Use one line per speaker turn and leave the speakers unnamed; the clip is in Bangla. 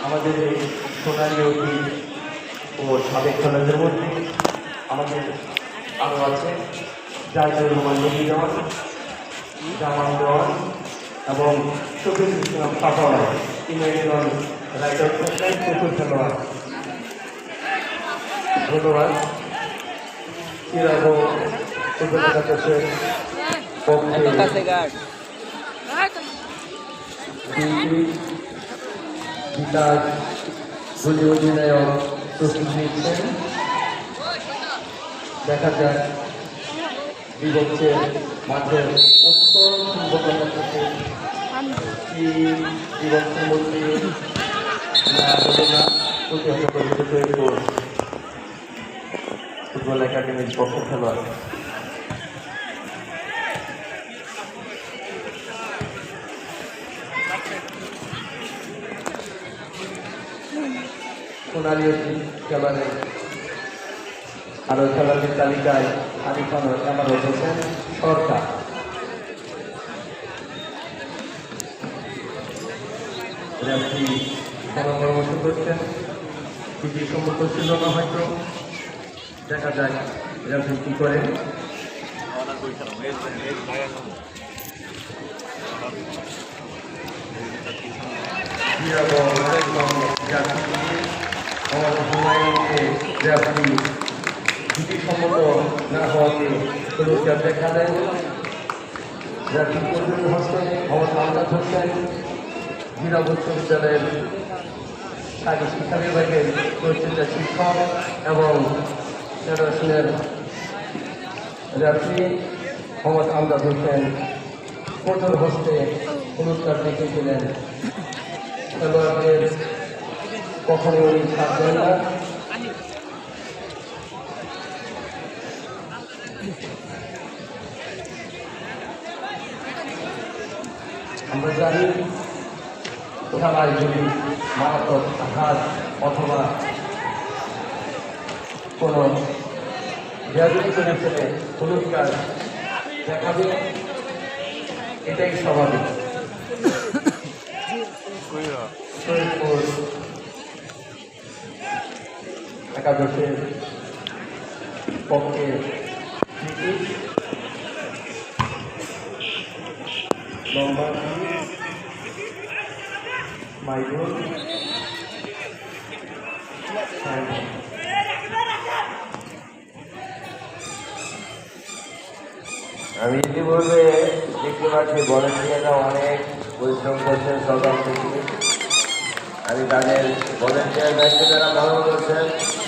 আমাদের এই সোনালী অতীত ও সাবেক খেলোয়াড়দের মধ্যে আমাদের আরও আছে জাহিদুর রহমান নবী দেওয়ান, জামান দেওয়ান এবং শফিকুল ইসলাম সাফাওয়ার তিনজন রাইডার থাকলেন প্রচুর খেলোয়াড়। ধন্যবাদ। সিরাজ ও উপজেলা কোচের পক্ষে বিকাশ গুলি অধিনায়ক প্রস্তুতি নিচ্ছেন। দেখা যায় বিপক্ষের মাঠের উত্তর পূর্ব থেকে বিপক্ষের মধ্যে প্রতিহত করে ফুটবল একাডেমির পক্ষ খেলোয়াড়। সোনালী খেলোয়াড়ের আরো খেলোয়াড়ের তালিকায় আরিফান আমার রয়েছেন সরকার। পরামর্শ করছেন কিছু সম্মত ছিল না, হয়তো দেখা যায় রেফারি কি করেন। সম্মত না হওয়াতে পুরস্কার দেখা দেন হোসেন, মোহাম্মদ আমজাদ হোসেন, জিরা উচ্চ বিদ্যালয়ের কাজী শিক্ষা বিভাগের পরিচিত শিক্ষক এবং ফেডারেশনের রেফারি মোহাম্মদ আমজাদ হোসেন কঠোর হস্তে পুরস্কার দেখিয়েছিলেন। খেলোয়াড়দের কখনোই ছাড় দেন না। আমরা জানি খেলায় যদি মারাত্মক আঘাত অথবা কোনো ব্যাধি চলে পুরস্কার দেখাবে, এটাই স্বাভাবিক। একাদশের পক্ষে লম্বা মাইনুল
আমি ইতিপূর্বে দেখতে পাচ্ছি ভলেন্টিয়াররা অনেক পরিশ্রম করছেন সকাল থেকে। আমি তাদের ভলেন্টিয়ার দায়িত্ব যারা পালন করছেন